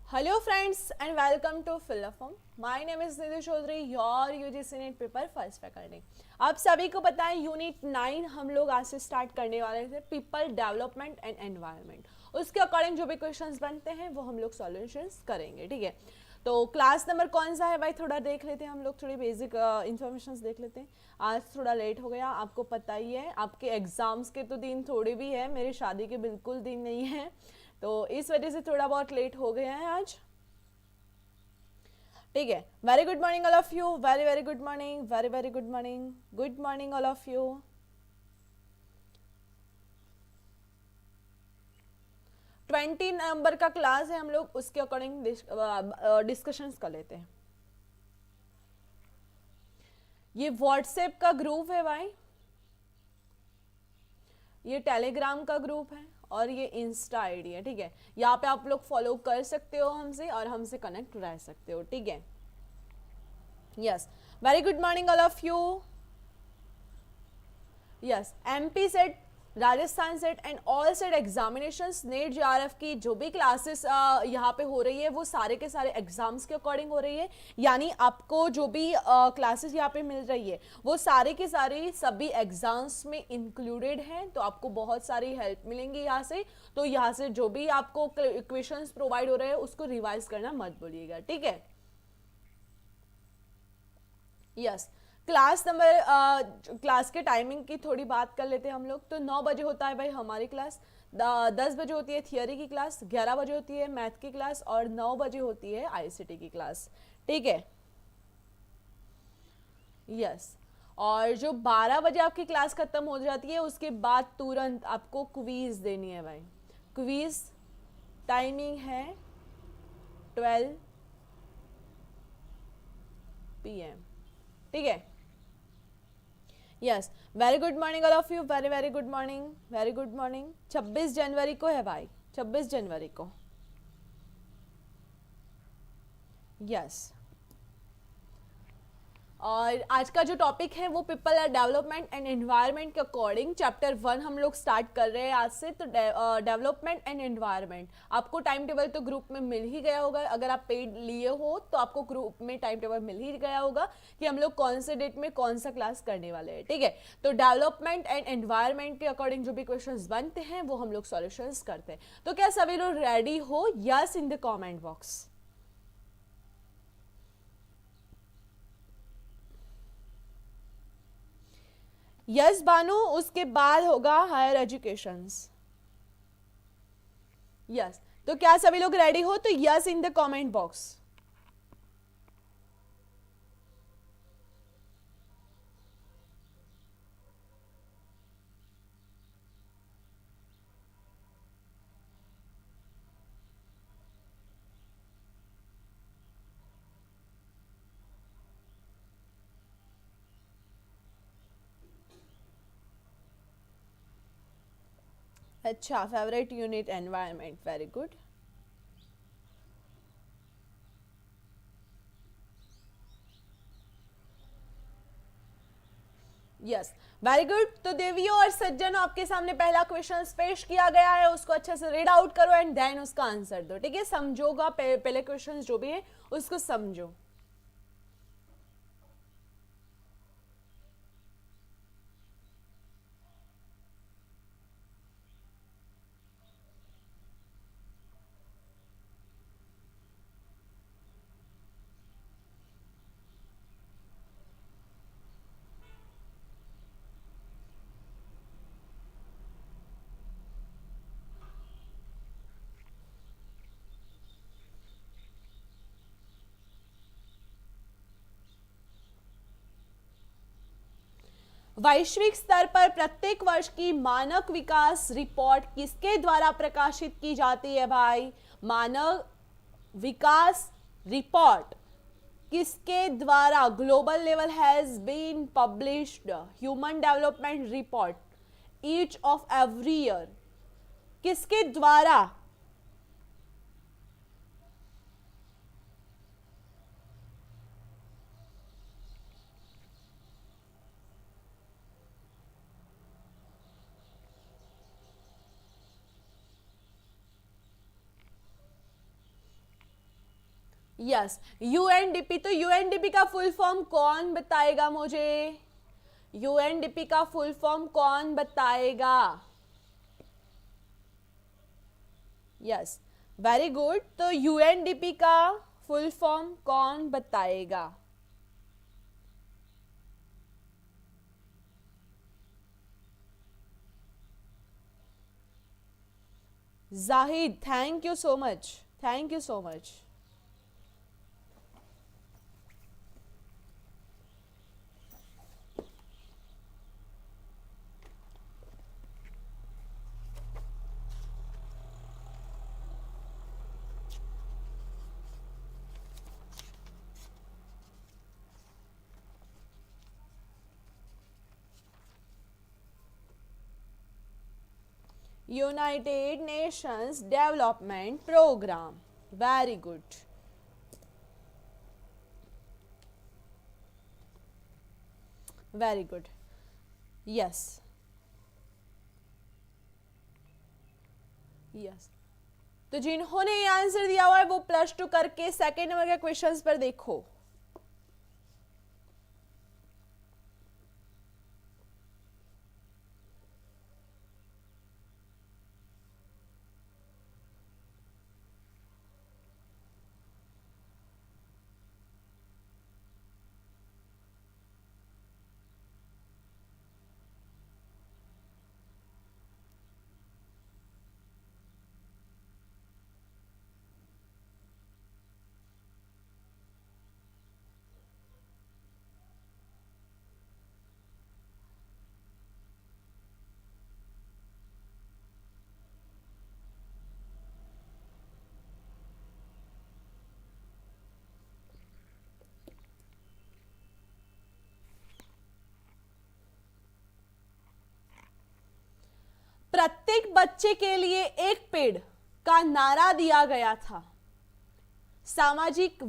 Hello friends and welcome to Philafom. My name is Nidhi Chaudhary, your UGC net paper first faculty. आप सभी को पता है unit 9 हम लोग आज से स्टार्ट करने वाले थे, पीपल डेवलपमेंट एंड एनवायरनमेंट। उसके अकॉर्डिंग जो भी क्वेश्चंस बनते हैं वो हम लोग सॉल्यूशंस करेंगे, ठीक है। तो क्लास नंबर कौन सा है भाई, थोड़ा देख लेते हैं हम लोग, थोड़ी बेसिक इन्फॉर्मेशन देख लेते हैं। आज थोड़ा लेट हो गया, आपको पता ही है, आपके एग्जाम्स के तो दिन थोड़े भी है, मेरी शादी के बिल्कुल दिन नहीं है, तो इस वजह से थोड़ा बहुत लेट हो गया है आज, ठीक है। Very good morning all of you, very very good morning, very very good morning all of you. 20 number का क्लास है, हम लोग उसके अकॉर्डिंग डिस्कशंस कर लेते हैं। ये व्हाट्सएप का ग्रुप है भाई, ये टेलीग्राम का ग्रुप है और ये इंस्टा आईडी है, ठीक है। यहाँ पे आप लोग फॉलो कर सकते हो हमसे और हमसे कनेक्ट रह सकते हो, ठीक है। Yes, very good morning all of you. Yes, MP set, Rajasthan set and all set examinations, net JRF की जो भी क्लासेस यहाँ पे हो रही है वो सारे के सारे एग्जाम्स के अकॉर्डिंग हो रही है। यानी आपको जो भी क्लासेस यहाँ पे मिल रही है वो सारे के सारे सभी एग्जाम्स में इंक्लूडेड हैं, तो आपको बहुत सारी हेल्प मिलेंगी यहाँ से। तो यहाँ से जो भी आपको क्वेश्चंस प्रोवाइड हो रहे हैं उसको रिवाइज करना मत भूलिएगा, ठीक है। यस, क्लास नंबर क्लास के टाइमिंग की थोड़ी बात कर लेते हैं हम लोग। तो 9 बजे होता है भाई हमारी क्लास, 10 बजे होती है थियोरी की क्लास, 11 बजे होती है मैथ की क्लास और 9 बजे होती है आईसीटी की क्लास, ठीक है। यस, और जो 12 बजे आपकी क्लास खत्म हो जाती है उसके बाद तुरंत आपको क्वीज देनी है भाई। क्वीज टाइमिंग है 12 PM, ठीक है। Yes, very good morning all of you, very very good morning, very good morning. 26 जनवरी को है भाई, 26 जनवरी को। यस, और आज का जो टॉपिक है वो पीपल डेवलपमेंट एंड एनवायरनमेंट के अकॉर्डिंग चैप्टर 1 हम लोग स्टार्ट कर रहे हैं आज से। तो डेवलपमेंट एंड एनवायरनमेंट आपको टाइम टेबल तो ग्रुप में मिल ही गया होगा, अगर आप पेड लिए हो तो आपको ग्रुप में टाइम टेबल मिल ही गया होगा कि हम लोग कौन से डेट में कौन सा क्लास करने वाले हैं, ठीक है। तो डेवलपमेंट एंड एनवायरनमेंट के अकॉर्डिंग जो भी क्वेश्चन बनते हैं वो हम लोग सॉल्यूशंस करते हैं। तो क्या सभी लोग रेडी हो? Yes in the comment box. Yes Bano, उसके बाद होगा हायर एजुकेशंस। यस, तो क्या सभी लोग रेडी हो? तो yes in the comment box. अच्छा, favourite unit environment, very good. Yes, very good. तो देवियों और सज्जनों, आपके सामने पहला क्वेश्चन पेश किया गया है, उसको अच्छे से रीड आउट करो एंड देन उसका आंसर दो, ठीक है। समझोगा पहले क्वेश्चन जो भी है उसको समझो। वैश्विक स्तर पर प्रत्येक वर्ष की मानव विकास रिपोर्ट किसके द्वारा प्रकाशित की जाती है भाई? मानव विकास रिपोर्ट किसके द्वारा? Global level has been published human development report each of every year, किसके द्वारा? Yes, UNDP. तो यूएनडीपी का फुल फॉर्म कौन बताएगा मुझे? यूएनडीपी का फुल फॉर्म कौन बताएगा? Yes, very good. तो यूएनडीपी का फुल फॉर्म कौन बताएगा? Zahid, thank you so much, thank you so much. United Nations Development Programme, very good. Very good, yes yes. तो जिन्होंने ये आंसर दिया हुआ है वो +2 करके सेकेंड नंबर के क्वेश्चंस पर देखो। प्रत्येक बच्चे के लिए एक पेड़ का नारा दिया गया था। सामाजिक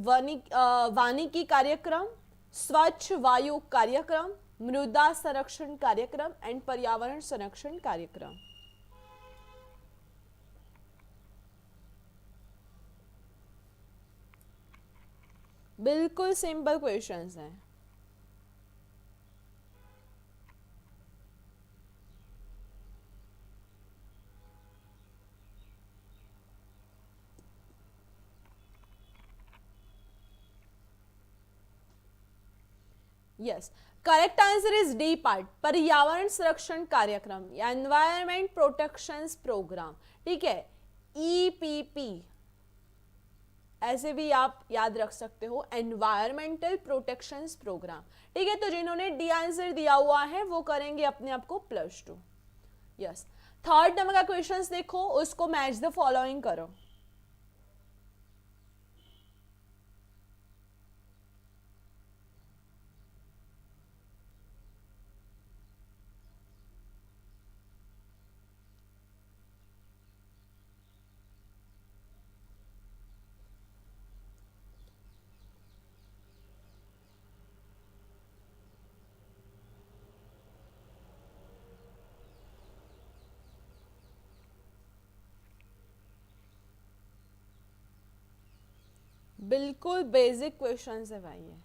वानिकी कार्यक्रम, स्वच्छ वायु कार्यक्रम, मृदा संरक्षण कार्यक्रम एंड पर्यावरण संरक्षण कार्यक्रम। बिल्कुल सिंपल क्वेश्चंस हैं। Yes, correct answer is D part, पर्यावरण संरक्षण कार्यक्रम, एनवायरमेंट प्रोटेक्शन प्रोग्राम। ठीक है, ईपीपी ऐसे भी आप याद रख सकते हो, एनवायरमेंटल प्रोटेक्शन प्रोग्राम। ठीक है, तो जिन्होंने डी आंसर दिया हुआ है वो करेंगे अपने आप को +2। यस, थर्ड नंबर का क्वेश्चन देखो, उसको मैच द फॉलोइंग करो। बिल्कुल बेसिक क्वेश्चंस है भाई ये।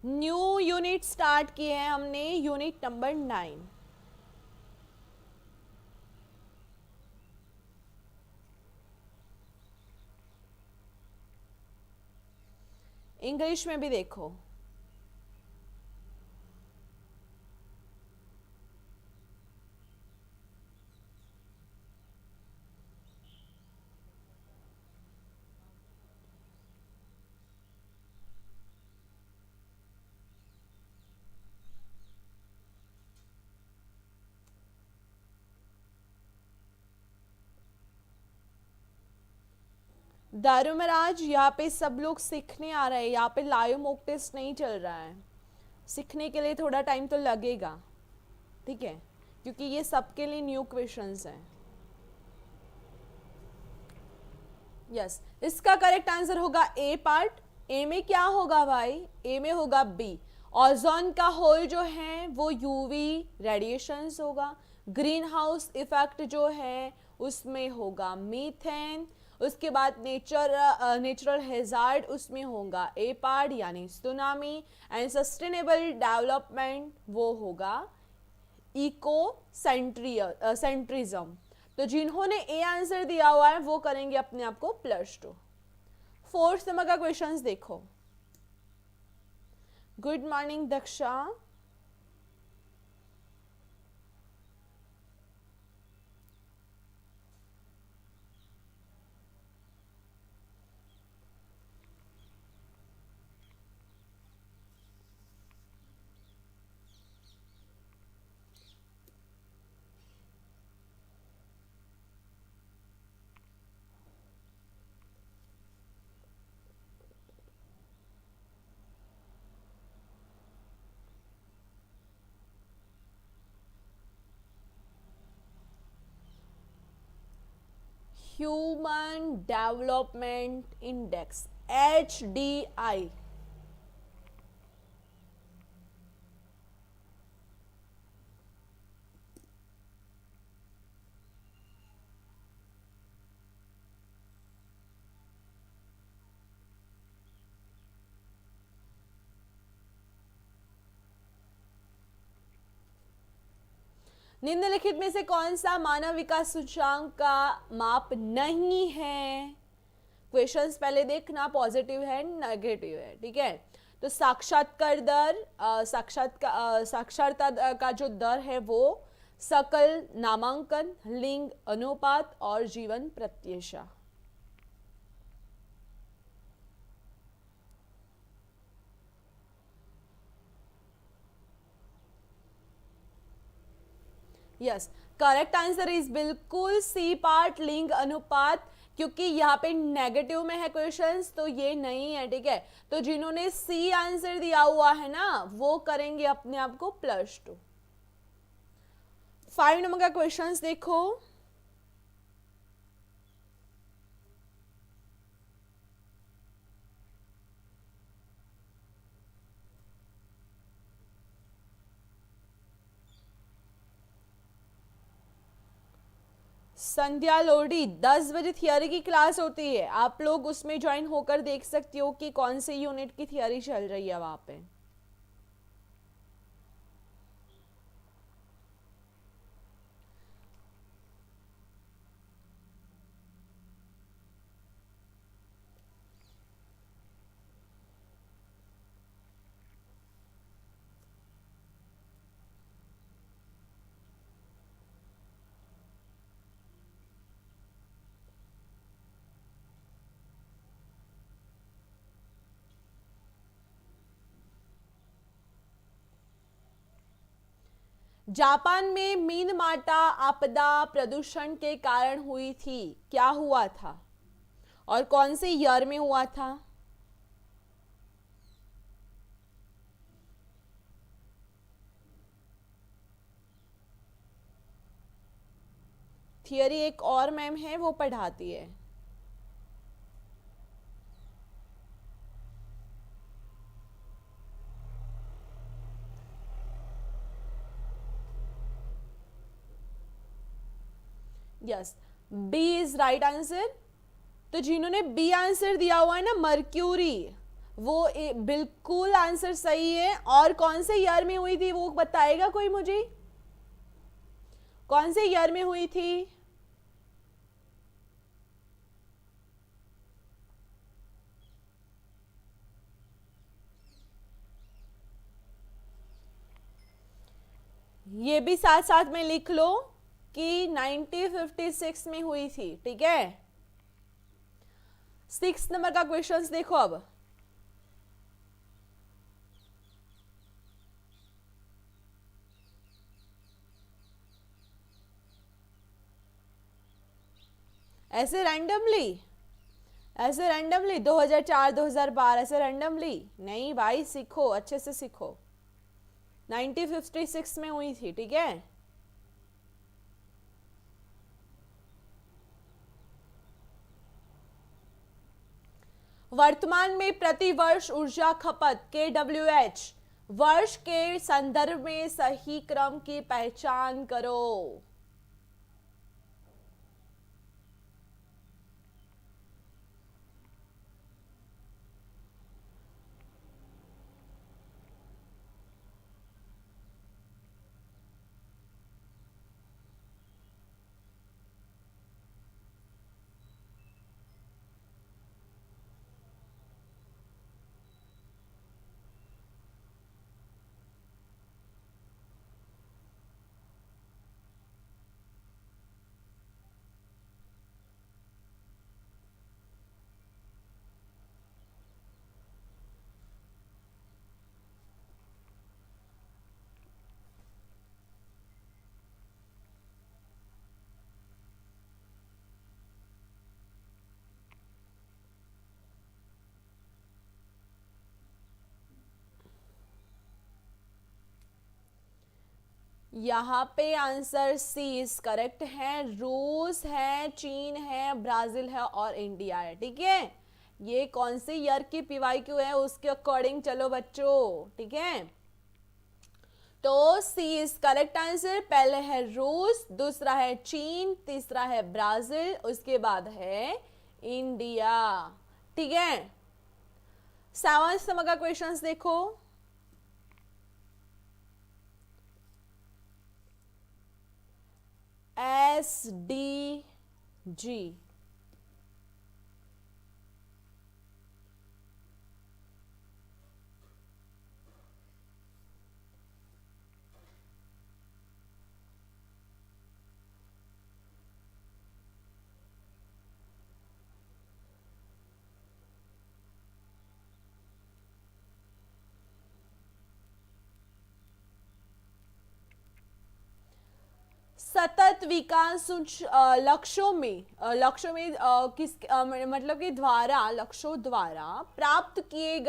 न्यू यूनिट स्टार्ट किए हैं हमने, यूनिट नंबर 9। इंग्लिश में भी देखो। धर्मराज, यहाँ पे सब लोग सीखने आ रहे हैं, यहाँ पे लाइव मॉक टेस्ट नहीं चल रहा है। सीखने के लिए थोड़ा टाइम तो लगेगा, ठीक है, क्योंकि ये सबके लिए न्यू क्वेश्चंस हैं। यस, इसका करेक्ट आंसर होगा ए पार्ट। ए में क्या होगा भाई? ए में होगा बी, ओजोन का होल जो है वो यूवी रेडिएशंस होगा। ग्रीन हाउस इफेक्ट जो है उसमें होगा मीथेन। उसके बाद नेचुरल हैजार्ड, उसमें होगा एपार्ड यानी सुनामी। एंड सस्टेनेबल डेवलपमेंट वो होगा इको सेंट्रिज्म। तो जिन्होंने ए आंसर दिया हुआ है वो करेंगे अपने आप को +2। फोर्थ नंबर का क्वेश्चन देखो। Good morning Daksha. Human development index HDI। निम्नलिखित में से कौन सा मानव विकास सूचकांक का माप नहीं है? क्वेश्चंस पहले देखना, पॉजिटिव है नेगेटिव है, ठीक है। तो साक्षात्कार दर, साक्षरता का जो दर है वो, सकल नामांकन, लिंग अनुपात और जीवन प्रत्याशा। यस, करेक्ट आंसर इज बिल्कुल सी पार्ट, लिंग अनुपात, क्योंकि यहाँ पे नेगेटिव में है क्वेश्चंस तो ये नहीं है, ठीक है। तो जिन्होंने सी आंसर दिया हुआ है ना वो करेंगे अपने आप को +2। 5 नंबर का क्वेश्चंस देखो। संध्या लोडी 10 बजे थियोरी की क्लास होती है, आप लोग उसमें ज्वाइन होकर देख सकते हो कि कौन से यूनिट की थियोरी चल रही है वहां पे। जापान में मीनमाटा आपदा प्रदूषण के कारण हुई थी, क्या हुआ था और कौन से ईयर में हुआ था? थियरी एक और मैम है वो पढ़ाती है। Yes, B is right answer. तो जिन्होंने बी आंसर दिया हुआ है ना मर्क्यूरी, वो बिल्कुल आंसर सही है। और कौन से ईयर में हुई थी वो बताएगा कोई मुझे? कौन से ईयर में हुई थी? ये भी साथ साथ में लिख लो कि 1956 में हुई थी, ठीक है। 6 नंबर का क्वेश्चंस देखो अब। ऐसे रैंडमली 2004 2012 ऐसे रैंडमली नहीं भाई, सीखो, अच्छे से सीखो। 1956 में हुई थी, ठीक है। वर्तमान में प्रति वर्ष ऊर्जा खपत KWH वर्ष के संदर्भ में सही क्रम की पहचान करो। यहाँ पे आंसर सी इज करेक्ट है। रूस है, चीन है, ब्राजील है और इंडिया है। ठीक है, ये कौन सी ईयर की पीवाईक्यू है उसके अकॉर्डिंग चलो बच्चों। ठीक है, तो सी इज करेक्ट आंसर। पहले है रूस, दूसरा है चीन, तीसरा है ब्राजील, उसके बाद है इंडिया। ठीक है, 7th नंबर का क्वेश्चंस देखो। SDG, सतत विकास लक्ष्यों में किस मतलब कि द्वारा लक्ष्यों द्वारा प्राप्त किए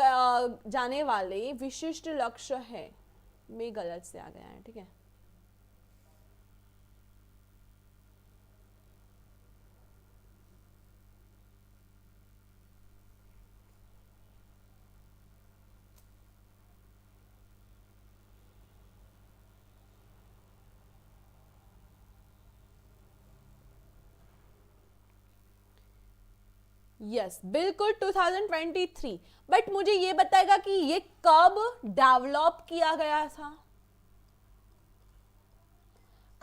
जाने वाले विशिष्ट लक्ष्य है। में गलत से आ गया है। ठीक है, यस बिल्कुल 2023। बट मुझे ये बताएगा कि ये कब डेवलप किया गया था,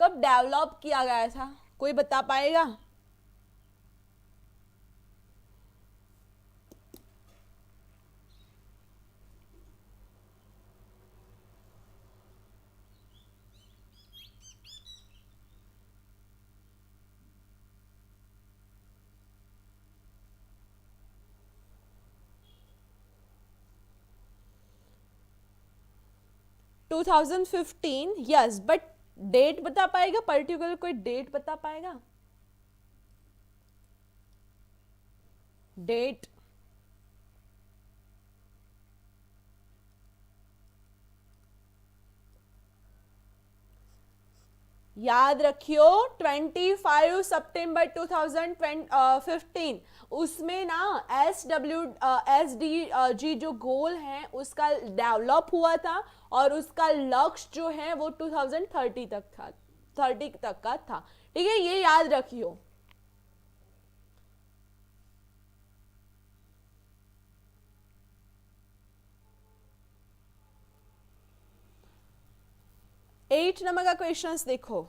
कब डेवलप किया गया था, कोई बता पाएगा? 2015 यस, बट डेट बता पाएगा? पर्टिकुलर कोई डेट बता पाएगा? डेट याद रखियो, 25 सितंबर 2015। उसमें ना SWSDG जो गोल है उसका डेवलप हुआ था और उसका लक्ष्य जो है वो 2030 तक था, 30 तक का था। ठीक है, ये याद रखियो। एट नंबर का क्वेश्चंस देखो।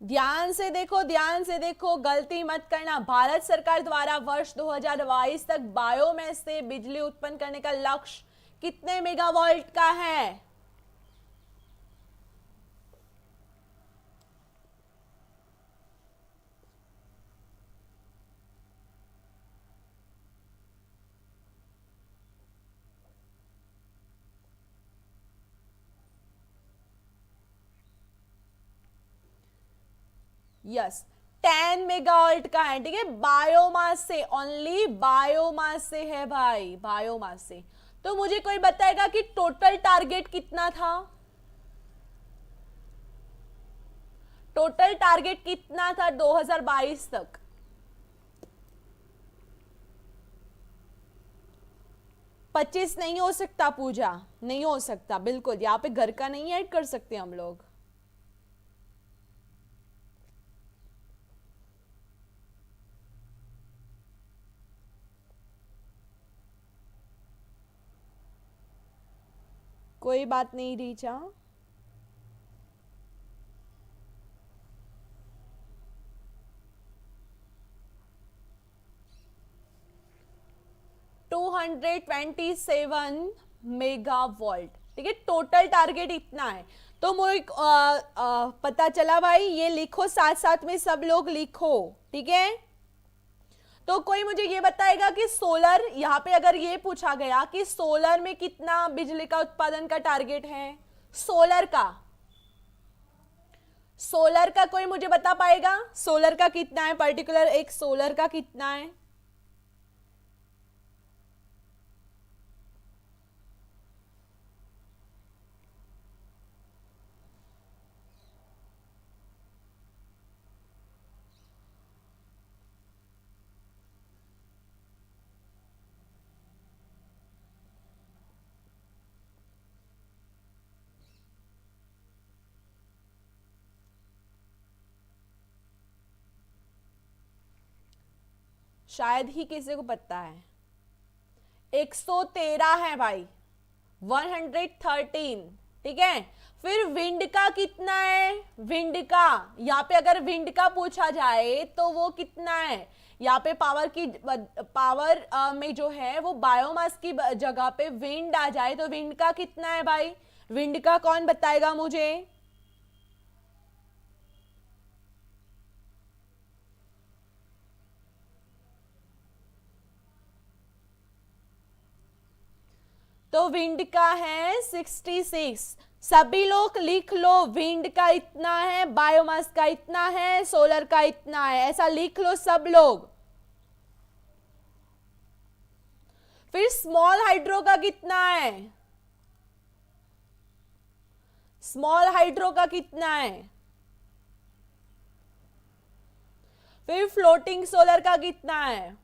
ध्यान से देखो, ध्यान से देखो, गलती मत करना। भारत सरकार द्वारा वर्ष 2022 तक बायोमास से बिजली उत्पन्न करने का लक्ष्य कितने मेगावाट का है? यस, 10 मेगावाट का है। ठीक है, बायोमास से, ओनली बायोमास से है भाई, बायोमास से। तो मुझे कोई बताएगा कि टोटल टारगेट कितना था? टोटल टारगेट कितना था 2022 तक? 25 नहीं हो सकता पूजा, नहीं हो सकता बिल्कुल। यहाँ पे घर का नहीं ऐड कर सकते हम लोग। कोई बात नहीं रीचा। टू 227 मेगावोल्ट, ठीक है, टोटल टारगेट इतना है। तो मुझे पता चला भाई, ये लिखो साथ साथ में, सब लोग लिखो, ठीक है। तो कोई मुझे ये बताएगा कि सोलर, यहां पे अगर ये पूछा गया कि सोलर में कितना बिजली का उत्पादन का टारगेट है, सोलर का, सोलर का कोई मुझे बता पाएगा सोलर का कितना है, पर्टिकुलर एक सोलर का कितना है? शायद ही किसी को पता है। 113 है भाई, 113, ठीक है। फिर विंड का कितना है? विंड का, यहाँ पे अगर विंड का पूछा जाए तो वो कितना है? यहाँ पे पावर की, पावर में जो है वो बायोमास की जगह पे विंड आ जाए तो विंड का कितना है भाई? विंड का कौन बताएगा मुझे? तो विंड का है 66। सभी लोग लिख लो, विंड का इतना है, बायोमास का इतना है, सोलर का इतना है, ऐसा लिख लो सब लोग। फिर स्मॉल हाइड्रो का कितना है? स्मॉल हाइड्रो का कितना है? फिर फ्लोटिंग सोलर का कितना है?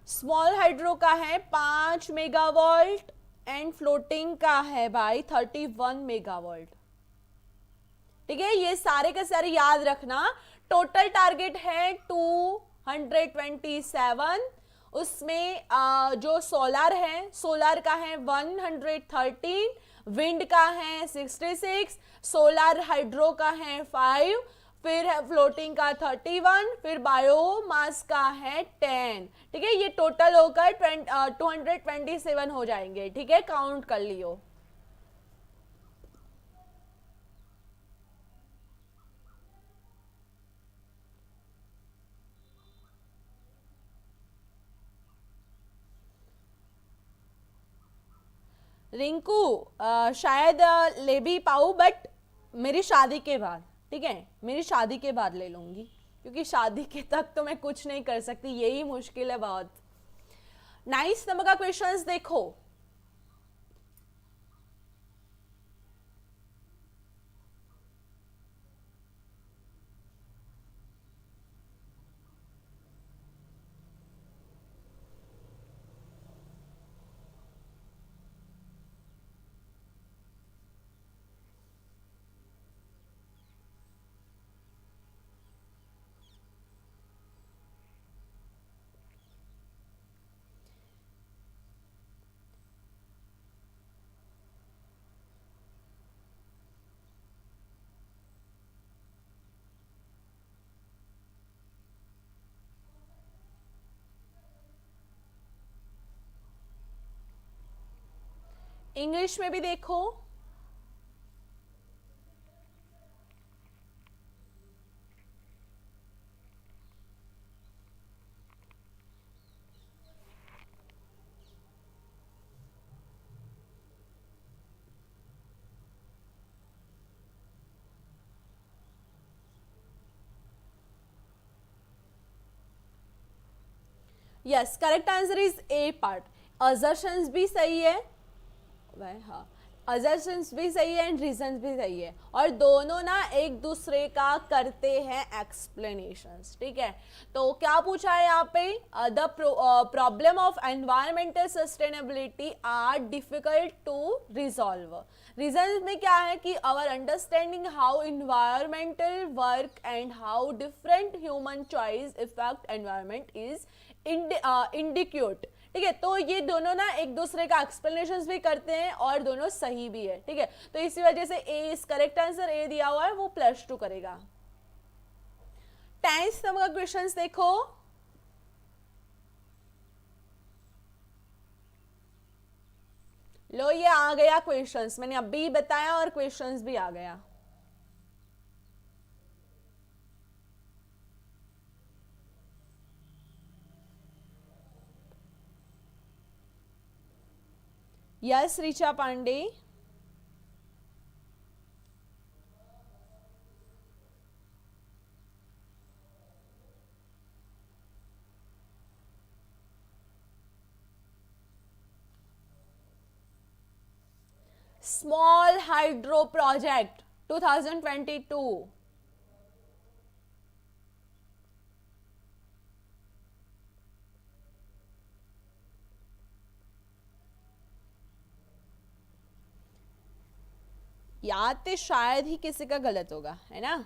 स्मॉल हाइड्रो का है 5 मेगावोल्ट एंड फ्लोटिंग का है भाई 31 मेगावोल्ट, ठीक है। ये सारे के सारे याद रखना। टोटल टारगेट है 227, उसमें जो सोलर है, सोलर का है 113, विंड का है 66, सोलर हाइड्रो का है 5, फिर है फ्लोटिंग का 31, फिर बायोमास का है 10, ठीक है। ये टोटल होकर 227 हो जाएंगे, ठीक है, काउंट कर लियो। रिंकू शायद ले भी पाऊँ, बट मेरी शादी के बाद, ठीक है, मेरी शादी के बाद ले लूंगी, क्योंकि शादी के तक तो मैं कुछ नहीं कर सकती, यही मुश्किल है बहुत। नाइस नंबर का क्वेश्चंस देखो। इंग्लिश में भी देखो। Yes, correct answer is a part. Assertions भी सही है वह, हाँ। अजर्शंस भी सही है एंड रीजंस भी सही है, और दोनों ना एक दूसरे का करते हैं एक्सप्लेनेशंस, ठीक है। तो क्या पूछा है यहाँ पे, the problem of environmental sustainability are difficult to resolve. Reason में क्या है कि our understanding how environmental work and how different human choice effect environment is inadequate, ठीक है। तो ये दोनों ना एक दूसरे का एक्सप्लेनेशंस भी करते हैं और दोनों सही भी है, ठीक है। तो इसी वजह से ए इस करेक्ट आंसर ए दिया हुआ है, वो +2 करेगा। 10th नंबर का क्वेश्चंस देखो। लो ये आ गया क्वेश्चंस, मैंने अभी बताया और क्वेश्चंस भी आ गया। Yes Richa Pandey. Small hydro project 2022। याद तो शायद ही किसी का गलत होगा, है ना।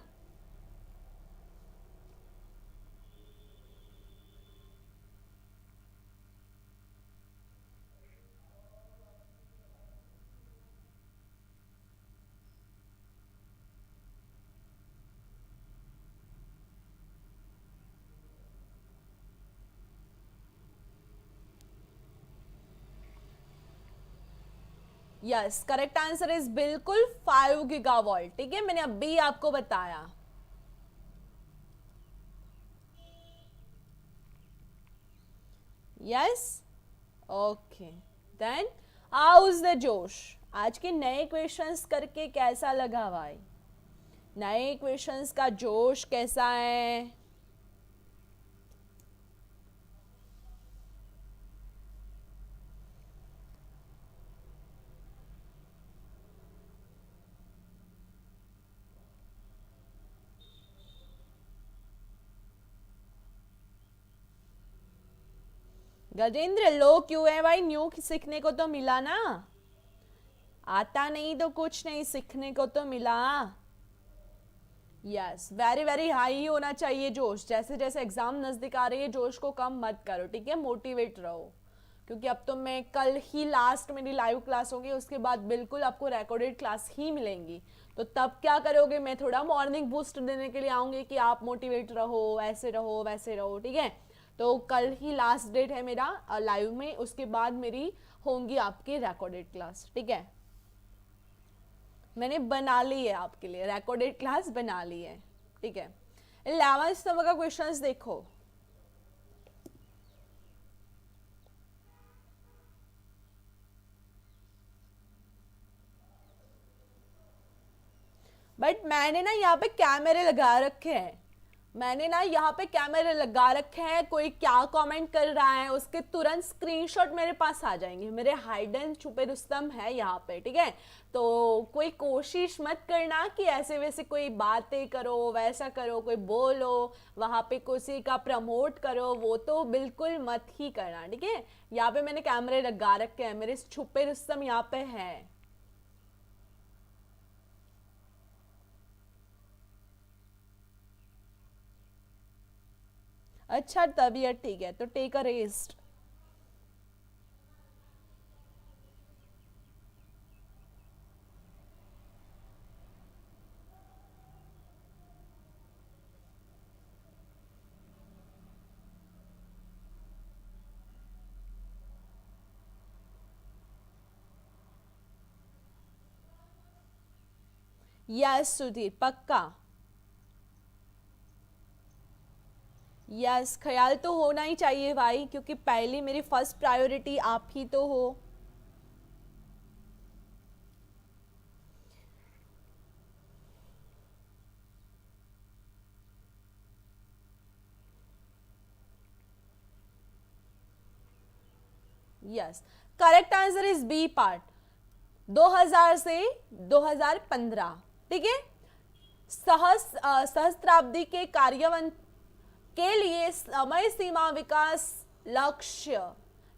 यस करेक्ट आंसर इज बिल्कुल 5 गीगावाट, ठीक है, मैंने अभी आपको बताया। Yes okay then how's the josh. आज के नए क्वेश्चंस करके कैसा लगा भाई, नए क्वेश्चंस का जोश कैसा है। गजेंद्र लो क्यों है भाई, न्यू सीखने को तो मिला ना, आता नहीं तो कुछ नहीं, सीखने को तो मिला। यस वेरी वेरी हाई होना चाहिए जोश, जैसे जैसे एग्जाम नजदीक आ रही है जोश को कम मत करो, ठीक है, मोटिवेट रहो। क्योंकि अब तो मैं कल ही लास्ट मेरी लाइव क्लास होगी, उसके बाद बिल्कुल आपको रिकॉर्डेड क्लास ही मिलेंगी। तो तब क्या करोगे, मैं थोड़ा मॉर्निंग बूस्ट देने के लिए आऊंगी कि आप मोटिवेट रहो, ऐसे रहो वैसे रहो, ठीक है। तो कल ही लास्ट डेट है मेरा लाइव में, उसके बाद मेरी होंगी आपकी रिकॉर्डेड क्लास, ठीक है। मैंने बना ली है आपके लिए, रिकॉर्डेड क्लास बना ली है, ठीक है। 11th नंबर का क्वेश्चंस देखो। बट मैंने ना यहाँ पे कैमरे लगा रखे हैं, मैंने ना यहाँ पे कैमरे लगा रखे हैं, कोई क्या कमेंट कर रहा है उसके तुरंत स्क्रीनशॉट मेरे पास आ जाएंगे, मेरे हाइडन छुपे रुस्तम है यहाँ पे, ठीक है। तो कोई कोशिश मत करना कि ऐसे वैसे कोई बातें करो, वैसा करो, कोई बोलो वहाँ पे किसी का प्रमोट करो, वो तो बिल्कुल मत ही करना, ठीक है। यहाँ पे मैंने कैमरे लगा रखे हैं, मेरे छुपे रुस्तम यहाँ पे है। अच्छा तबीयत ठीक है तो take a rest. Yes Sudhir Pakka. Yes ख्याल तो होना ही चाहिए भाई, क्योंकि पहली मेरी फर्स्ट प्रायोरिटी आप ही तो हो। Yes correct answer is B part. 2000 से 2015, ठीक है। सहस्त्राब्दी के कार्यान्वयन के लिए समय सीमा विकास लक्ष्य,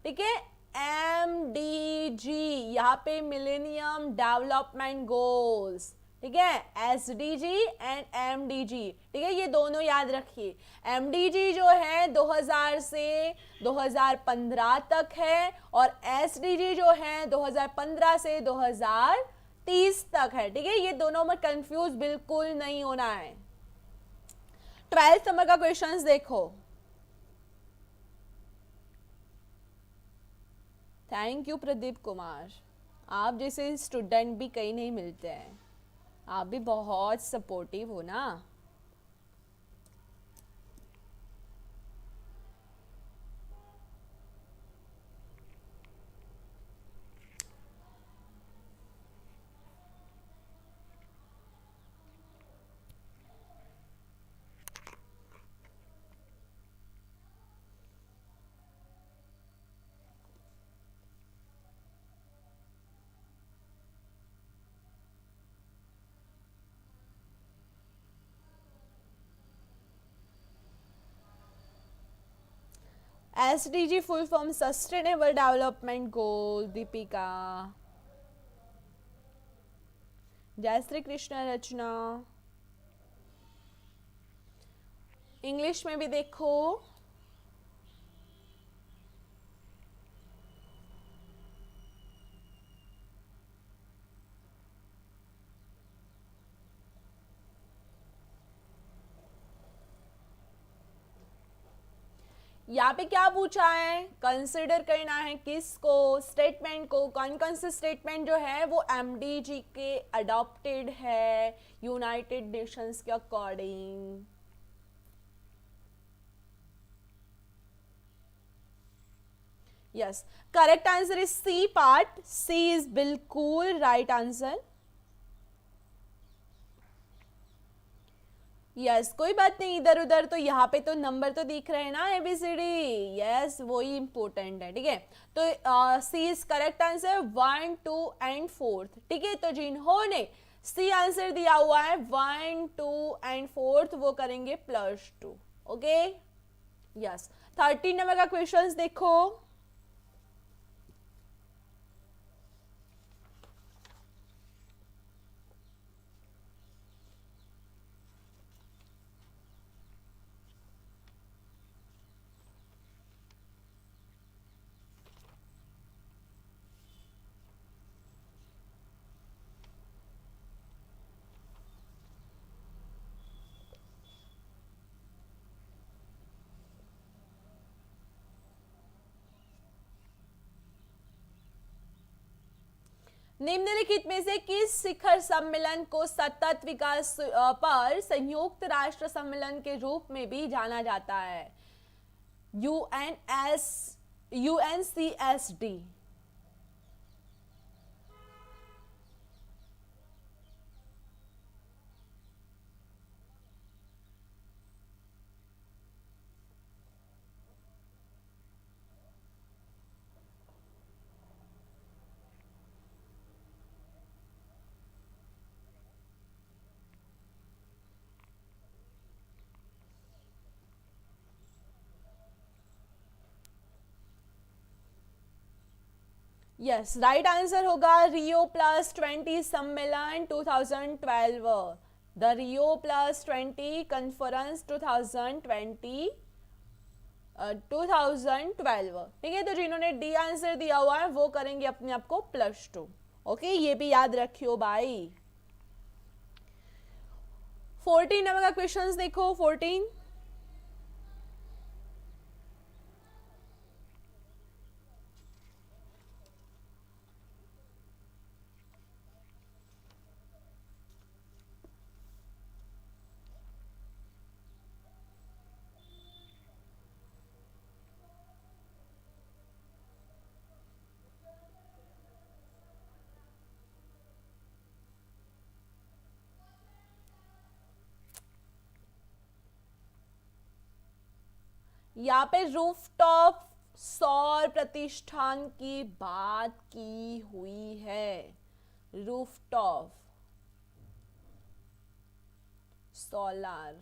ठीक है, MDG, यहाँ पे मिलेनियम डेवलपमेंट गोल्स, ठीक है, SDG एंड MDG, ठीक है, ये दोनों याद रखिए। MDG जो है 2000 से 2015 तक है और SDG जो है 2015 से 2030 तक है, ठीक है। ये दोनों में कंफ्यूज बिल्कुल नहीं होना है। 12th नंबर का क्वेश्चन देखो। थैंक यू प्रदीप कुमार, आप जैसे स्टूडेंट भी कहीं नहीं मिलते हैं, आप भी बहुत सपोर्टिव हो ना। SDG full form sustainable development goal, Deepika. जय श्री कृष्ण रचना। इंग्लिश में भी देखो। यहाँ पे क्या पूछा है, कंसिडर करना है किसको, स्टेटमेंट को। कौन कौन से स्टेटमेंट जो है वो MDG के अडॉप्टेड है यूनाइटेड नेशंस के according. Yes, correct answer is C part, C is बिल्कुल राइट आंसर। यस, कोई बात नहीं, इधर उधर तो यहाँ पे तो नंबर तो दिख रहे हैं ना, ABCD। यस, वही इंपॉर्टेंट है, ठीक है। तो C is correct answer, 1, 2 and 4th, ठीक है। तो जिन्होंने सी आंसर दिया हुआ है 1, 2 एंड 4th, वो करेंगे +2, ओके। यस, 13 नंबर का क्वेश्चन देखो। निम्नलिखित में से किस शिखर सम्मेलन को सतत विकास पर संयुक्त राष्ट्र सम्मेलन के रूप में भी जाना जाता है? UNCSD। यस, राइट आंसर होगा Rio+20 सम्मेलन 2012, द Rio+20 कॉन्फ्रेंस 2020, 2012, ठीक है। तो जिन्होंने डी आंसर दिया हुआ है वो करेंगे अपने आप को +2, ओके, ये भी याद रखियो भाई। 14 नंबर का क्वेश्चंस देखो। 14, यहाँ पे रूफटॉप सौर प्रतिष्ठान की बात की हुई है। Rooftop, solar,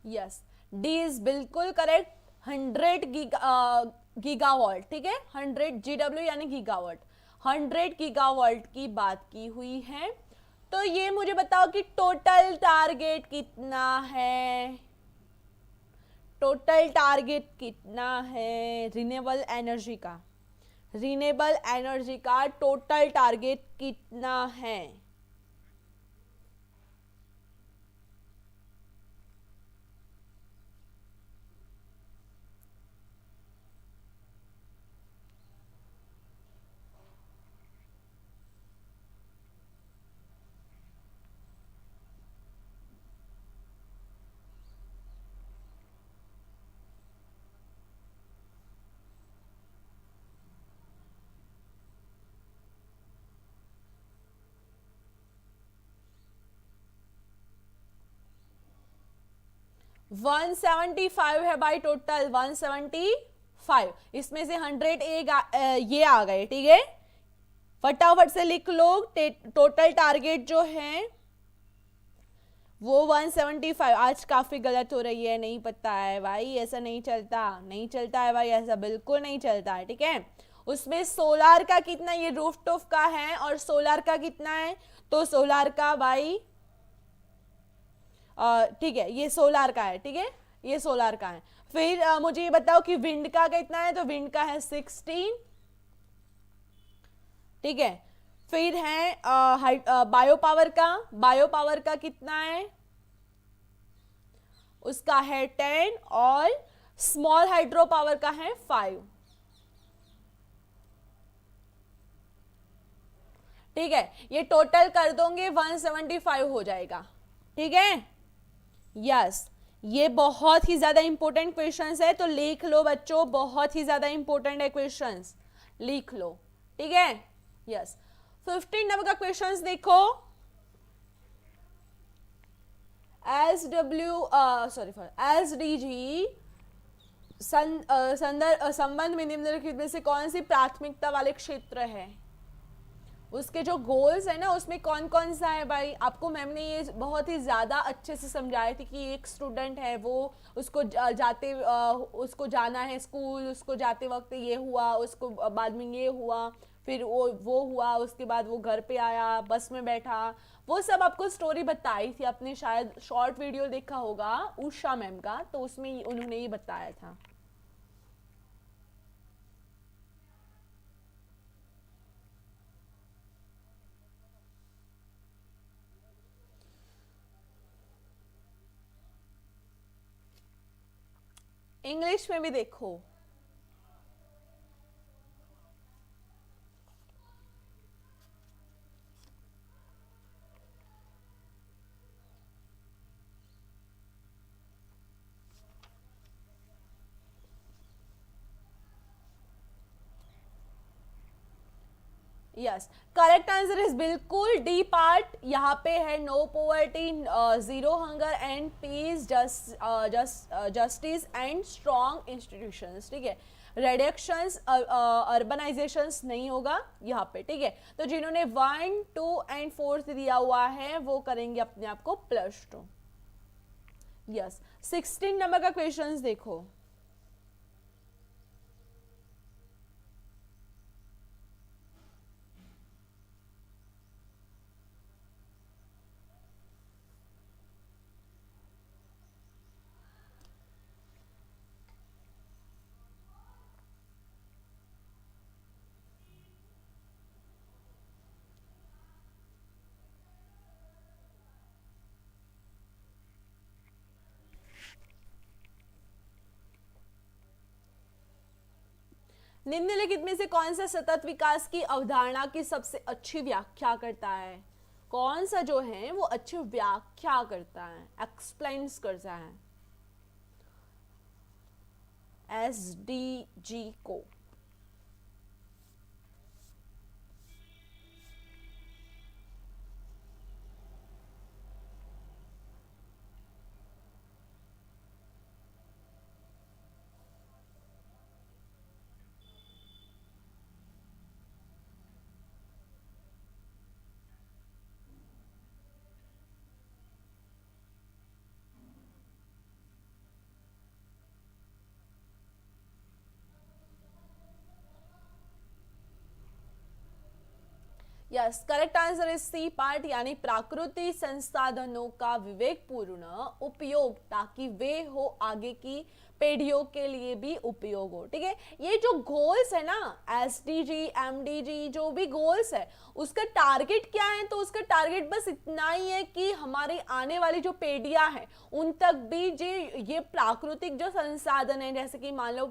yes, D is बिल्कुल करेक्ट। 100 गीगावाट, ठीक है, 100 GW यानी गीगावाट, 100 गीगावाट की बात की हुई है। तो ये मुझे बताओ कि टोटल टारगेट कितना है, टोटल टारगेट कितना है रिन्यूएबल एनर्जी का, रिन्यूएबल एनर्जी का टोटल टारगेट कितना है? वन 175 है भाई, टोटल 175। इसमें से 100 ये आ गए, ठीक है, फटाफट से लिख लो। टोटल टारगेट जो है वो 175। आज काफी गलत हो रही है, नहीं पता है भाई, ऐसा नहीं चलता, नहीं चलता है भाई, ऐसा बिल्कुल नहीं चलता है, ठीक है। उसमें सोलार का कितना, ये रूफटॉप का है, और सोलार का कितना है, तो सोलार का भाई ठीक है, ये सोलार का है, ठीक है, ये सोलार का है। फिर मुझे ये बताओ कि विंड का कितना है, तो विंड का है 16, ठीक है। फिर है बायो पावर का, बायो पावर का कितना है, उसका है 10, और स्मॉल हाइड्रो पावर का है 5, ठीक है। ये टोटल कर दोगे 175 हो जाएगा, ठीक है, यस। ये बहुत ही ज्यादा इंपॉर्टेंट क्वेश्चंस है, तो लिख लो बच्चों, बहुत ही ज्यादा इंपॉर्टेंट है क्वेश्चंस, लिख लो, ठीक है, यस। 15 नंबर का क्वेश्चंस देखो। एस डी जी संबंध में निम्नलिखित में से कौन सी प्राथमिकता वाले क्षेत्र है, उसके जो गोल्स है ना, उसमें कौन कौन सा है भाई। आपको मैम ने ये बहुत ही ज़्यादा अच्छे से समझाई थी कि एक स्टूडेंट है, वो उसको उसको जाना है स्कूल, उसको जाते वक्त ये हुआ, उसको बाद में ये हुआ, फिर वो हुआ, उसके बाद वो घर पे आया, बस में बैठा, वो सब आपको स्टोरी बताई थी। आपने शायद शॉर्ट वीडियो देखा होगा उषा मैम का, तो उसमें उन्होंने ये बताया था। इंग्लिश में भी देखो। यस, करेक्ट आंसर इज बिल्कुल डी पार्ट। यहाँ पे है no poverty, zero hunger and peace, justice and strong institutions, ठीक है। रिडक्शंस, अर्बनाइजेशंस नहीं होगा यहाँ पे, ठीक है। तो जिन्होंने 1, 2 एंड 4 दिया हुआ है वो करेंगे अपने आप को +2। यस, 16 नंबर का क्वेश्चन देखो। निम्नलिखित में से कौन सा सतत विकास की अवधारणा की सबसे अच्छी व्याख्या करता है? कौन सा जो है वो अच्छी व्याख्या करता है, एक्सप्लेन्स करता है एसडीजी को? Yes, correct answer is C part, यानी प्राकृतिक संसाधनों का विवेकपूर्ण उपयोग ताकि वे हो आगे की पीढ़ियों के लिए भी उपयोग हो। ठीक है, ये जो गोल्स है ना, एसडीजी एमडीजी जो भी गोल्स है, उसका टारगेट क्या है? तो उसका टारगेट बस इतना ही है कि हमारी आने वाली जो पीढ़ियां हैं उन तक भी ये प्राकृतिक जो संसाधन है, जैसे कि मान लो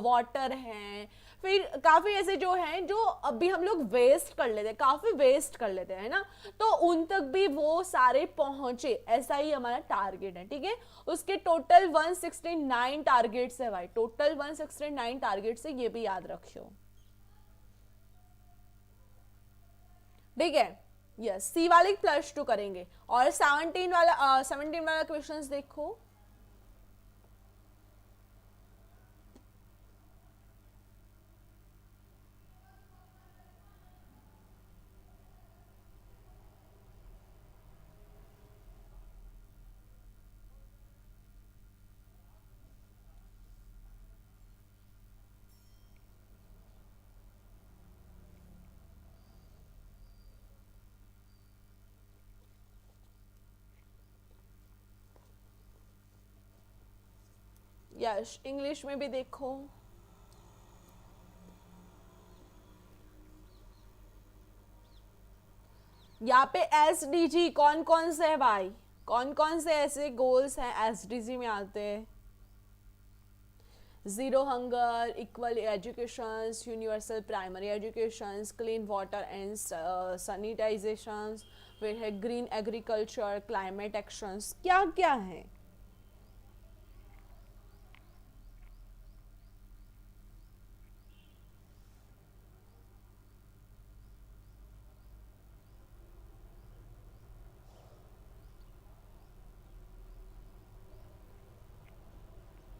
वाटर है, फिर काफी ऐसे जो हैं जो अभी हम लोग वेस्ट कर लेते हैं, काफी वेस्ट कर लेते हैं ना, तो उन तक भी वो सारे पहुंचे, ऐसा ही हमारा टारगेट है। ठीक है, उसके टोटल 169 टारगेट्स है भाई, टोटल 169 टारगेट्स है, ये भी याद रखियो। ठीक है, यस, सी वाले +2 करेंगे। और 17 वाला क्वेश्चंस देखो। यस, इंग्लिश में भी देखो। यहाँ पे एसडीजी कौन कौन से है भाई, कौन कौन से ऐसे गोल्स हैं एसडीजी में आते हैं? Zero hunger, equal education, universal primary education, clean water and sanitization, फिर है ग्रीन एग्रीकल्चर, क्लाइमेट एक्शंस, क्या क्या है?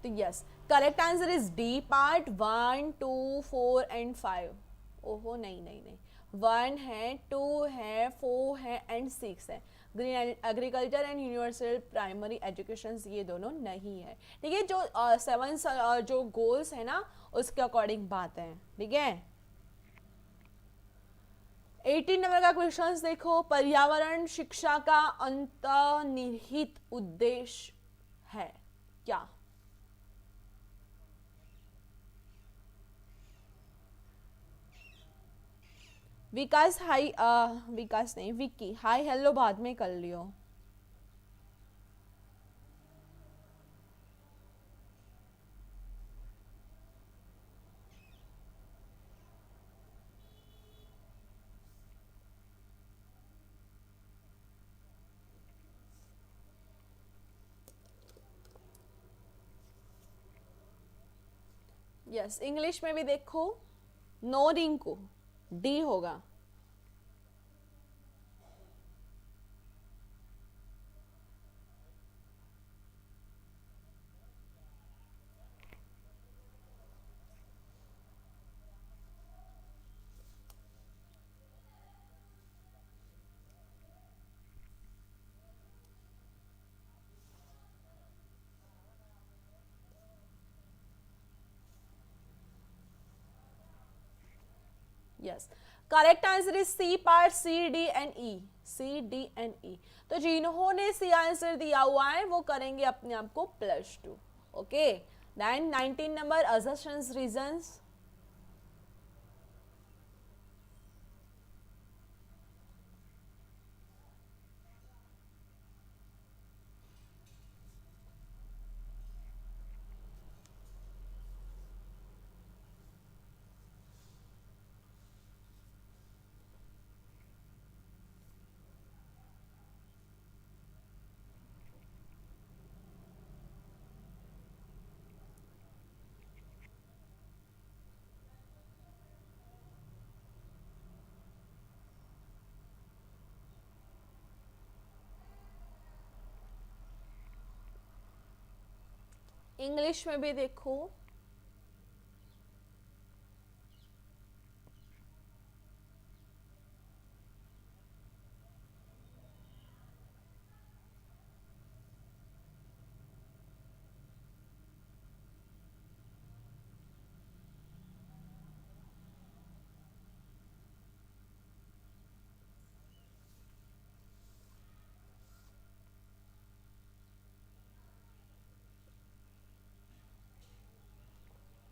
तो yes, correct answer is D part 1, 2, 4 and 5। ओहो, नहीं नहीं नहीं, 1 है, 2 है, 4 है एंड 6 है। Green agriculture and universal primary education ये दोनों नहीं है। ठीक है, जो 7 जो गोल्स है ना उसके अकॉर्डिंग बात है। ठीक है, 18 नंबर का क्वेश्चन देखो। पर्यावरण शिक्षा का अंतर्निहित उद्देश्य है क्या? विकास हाई, विकास नहीं, विक्की हाई हेलो बाद में कर लियो। यस, इंग्लिश में भी देखो। नो रिंकू, डी होगा। Yes, correct answer is C part, C D and E, C D and E. तो जिन्होंने सी आंसर दिया हुआ है वो करेंगे अपने आप को +2। Okay, then 19 number assertions reasons. English में भी देखो।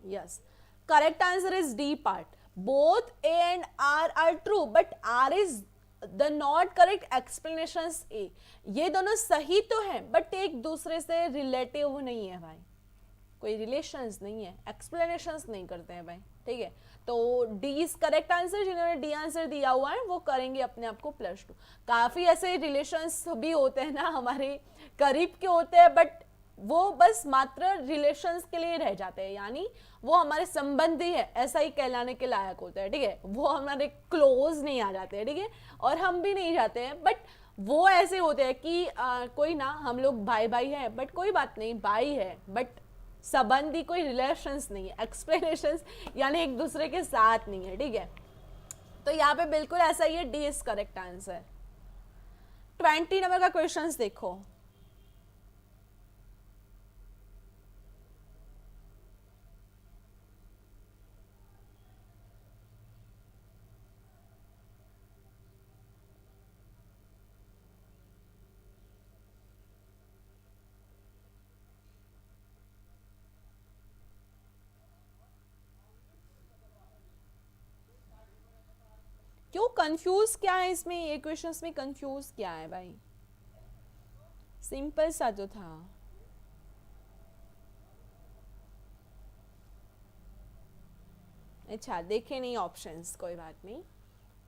Yes. Correct answer is D part. Both A and R are true, but R is the not correct explanations A. ये दोनों सही तो हैं, but एक दूसरे से रिलेटिव नहीं है भाई, कोई रिलेशंस नहीं है, एक्सप्लेनेशंस नहीं करते हैं भाई, ठीक है। तो डी इज करेक्ट आंसर। जिन्होंने डी आंसर दिया हुआ है वो करेंगे अपने आप को +2। काफ़ी ऐसे रिलेशंस भी होते हैं ना हमारे करीब के होते हैं, बट वो बस मात्र रिलेशंस के लिए रह जाते हैं, यानी वो हमारे संबंधी है ऐसा ही कहलाने के लायक होते हैं, ठीक है। वो हमारे क्लोज नहीं आ जाते हैं, ठीक है, और हम भी नहीं जाते हैं, बट वो ऐसे होते हैं कि कोई ना हम लोग भाई भाई हैं, बट कोई बात नहीं, भाई है बट संबंधी, कोई रिलेशंस नहीं है, एक्सप्लेनेशंस यानी एक दूसरे के साथ नहीं है, ठीक है। तो यहाँ पे बिल्कुल ऐसा ही है, D is correct answer. 20 number का क्वेश्चन देखो। क्यों कंफ्यूज क्या है इसमें, ये क्वेश्चंस में कंफ्यूज क्या है भाई, सिंपल सा तो था। अच्छा देखे नहीं ऑप्शंस, कोई बात नहीं,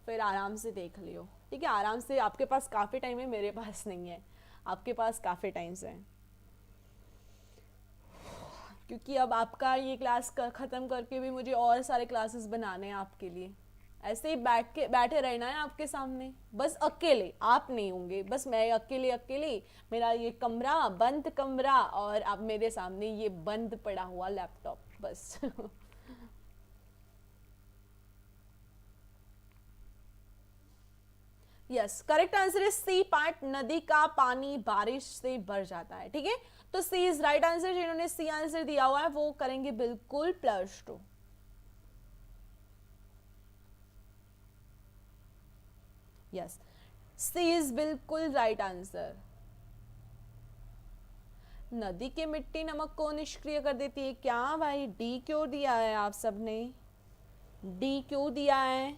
फिर आराम से देख लियो, ठीक है, आराम से। आपके पास काफ़ी टाइम है, मेरे पास नहीं है, आपके पास काफ़ी टाइम है, क्योंकि अब आपका ये क्लास ख़त्म करके भी मुझे और सारे क्लासेस बनाने हैं आपके लिए। ऐसे ही बैठे रहना है आपके सामने, बस अकेले आप नहीं होंगे, बस मैं अकेले अकेले, मेरा ये कमरा बंद कमरा, और अब मेरे सामने ये बंद पड़ा हुआ लैपटॉप, बस। Yes, correct answer is C part. नदी का पानी बारिश से भर जाता है, ठीक है, तो सी इज राइट आंसर। जिन्होंने सी आंसर दिया हुआ है वो करेंगे बिल्कुल +2। यस, सी इज बिल्कुल राइट आंसर। नदी के मिट्टी नमक को निष्क्रिय कर देती है क्या भाई, डी क्यों दिया है आप सबने, डी क्यों दिया है?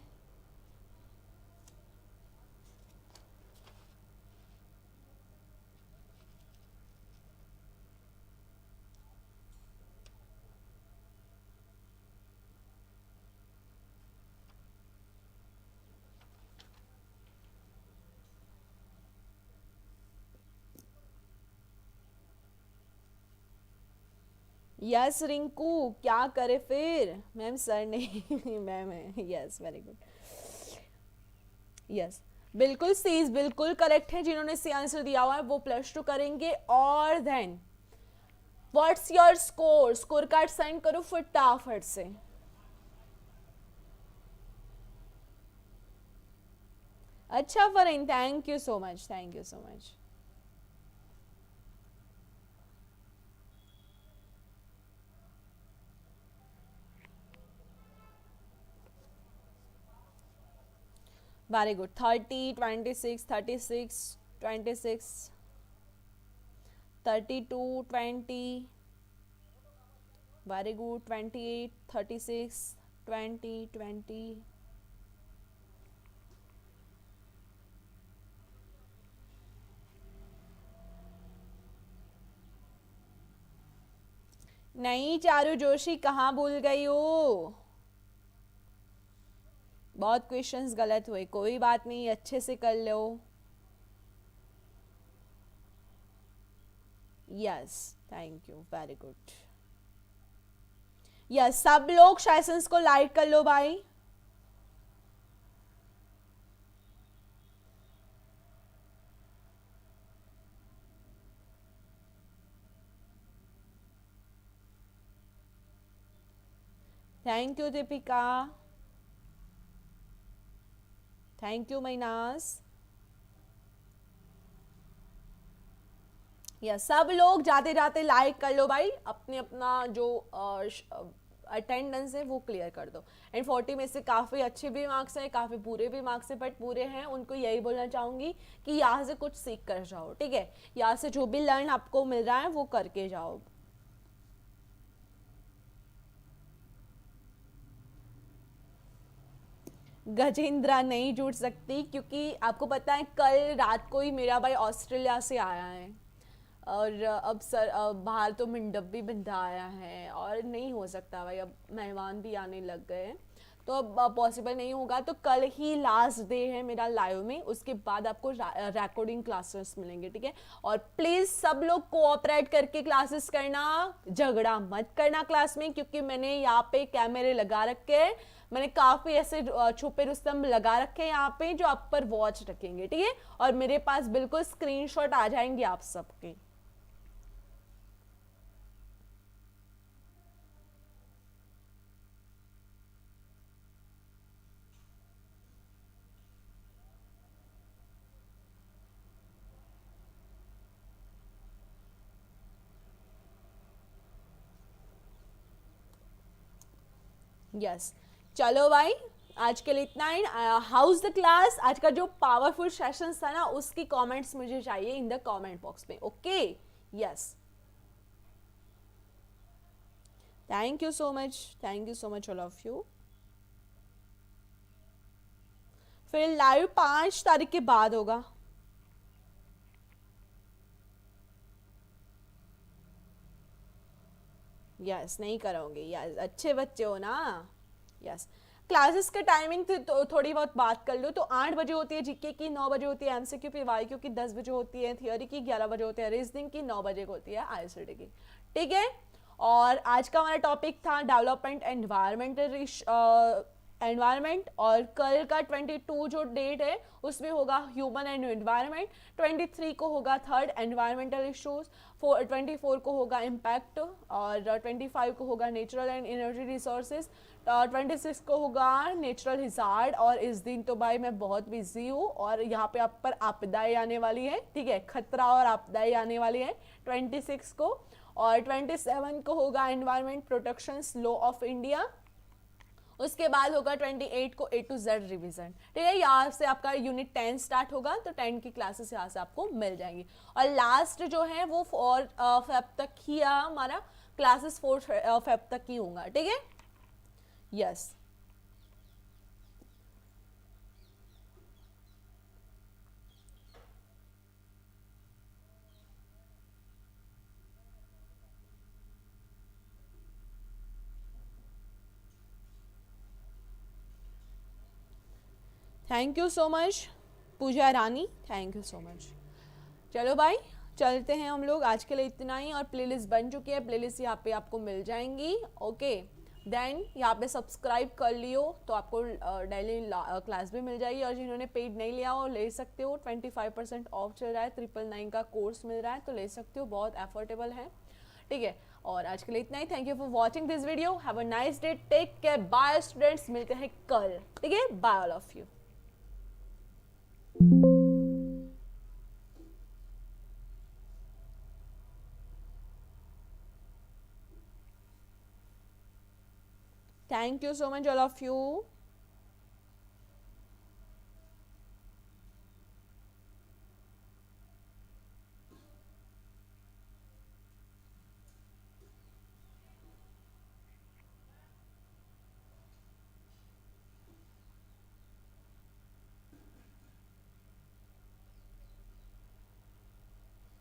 यस रिंकू, क्या करे फिर, मैम सर नहीं मैम है, यस वेरी गुड। यस, बिल्कुल सी इज बिल्कुल करेक्ट है। जिन्होंने सी आंसर दिया हुआ है वो +2 करेंगे। और then what's your score, score card sign करो फटाफट से। अच्छा Fareen, thank you so much, thank you so much. Very good. 30, 26, 36, 26, 32, 20, very good, 28, 36, 20, 20। नहीं चारू जोशी, कहाँ भूल गई हो, बहुत क्वेश्चंस गलत हुए, कोई बात नहीं, अच्छे से कर लो। Yes, thank you, very good. Yes, सब लोग सेशंस को लाइक कर लो भाई। Thank you Deepika, thank you Manas. Yes, सब लोग जाते जाते लाइक कर लो भाई, अपने अपना जो अटेंडेंस है वो क्लियर कर दो। एंड 40 में से काफ़ी अच्छे भी मार्क्स हैं, काफ़ी बुरे भी मार्क्स हैं, बट पूरे हैं उनको यही बोलना चाहूँगी कि यहाँ से कुछ सीख कर जाओ, ठीक है। यहाँ से जो भी लर्न आपको मिल रहा है वो करके जाओ। गजेंद्रा नहीं जुड़ सकती क्योंकि आपको पता है कल रात को ही मेरा भाई ऑस्ट्रेलिया से आया है, और अब सर बाहर तो मंडप भी बंधा आया है और नहीं हो सकता भाई, अब मेहमान भी आने लग गए हैं, तो अब पॉसिबल नहीं होगा। तो कल ही लास्ट डे है मेरा लाइव में, उसके बाद आपको रिकॉर्डिंग क्लासेस मिलेंगे, ठीक है। और प्लीज़ सब लोग कोऑपरेट करके क्लासेस करना, झगड़ा मत करना क्लास में, क्योंकि मैंने यहाँ पे कैमरे लगा रखे हैं, मैंने काफ़ी ऐसे छुपे रुस्तम लगा रखे हैं यहाँ पे जो आप पर वॉच रखेंगे, ठीक है। और मेरे पास बिल्कुल स्क्रीनशॉट आ जाएंगे आप सबके। यस, चलो भाई, आज के लिए इतना ही। हाउस द क्लास, आज का जो पावरफुल सेशन था ना, उसकी कमेंट्स मुझे चाहिए इन द कमेंट बॉक्स में, okay. Yes, thank you so much, thank you so much all of you. फिर लाइव 5 तारीख के बाद होगा। यस, नहीं करोगे, यस, अच्छे बच्चे हो ना। यस, क्लासेस का टाइमिंग तो थोड़ी बहुत बात कर लो, तो 8 बजे होती है जीके की, 9 बजे होती है एमसीक्यू पी वाई क्यू की, 10 बजे होती है थियोरी की, 11 बजे होती है रीजनिंग की, 9 बजे को होती है आईसीटी की, ठीक है। और आज का हमारा टॉपिक था डेवलपमेंट एनवायरमेंटल एनवायरनमेंट, और कल का 22 जो डेट है उसमें होगा ह्यूमन एंड एनवायरनमेंट, 23 को होगा थर्ड एनवायरमेंटल इश्यूज, 24 को होगा इम्पैक्ट, और 25 को होगा नेचुरल एंड एनर्जी रिसोर्सेज, 26 को होगा नेचुरल हिजार्ड। और इस दिन तो भाई मैं बहुत बिजी हूँ, और यहाँ पे आप पर आपदाएं आने वाली है, ठीक है, खतरा और आपदाएं आने वाली है 26 को। और 27 को होगा environment protection law of India. उसके बाद होगा 28 को A to Z रिवीजन, ठीक है। यहाँ से आपका यूनिट 10 स्टार्ट होगा, तो 10 की क्लासेस यहाँ से आपको मिल जाएंगी। और लास्ट जो है वो 4 फेब तक ही हमारा क्लासेस 4 फेब तक ही होगा, ठीक है। Yes, thank you so much Pooja Rani, thank you so much. चलो भाई, चलते हैं हम लोग, आज के लिए इतना ही। और प्लेलिस्ट बन चुकी है, प्लेलिस्ट यहाँ पे आपको मिल जाएंगी, ओके। देन यहाँ पे सब्सक्राइब कर लियो तो आपको डेली क्लास भी मिल जाएगी, और जिन्होंने पेड नहीं लिया हो ले सकते हो, 25% ऑफ चल रहा है, 999 का कोर्स मिल रहा है, तो ले सकते हो, बहुत अफोर्डेबल है, ठीक है। और आज के लिए इतना ही, thank you for watching this video, have a nice day, take care, bye students, मिलते हैं कल, ठीक है, bye all of you. Thank you so much all of you.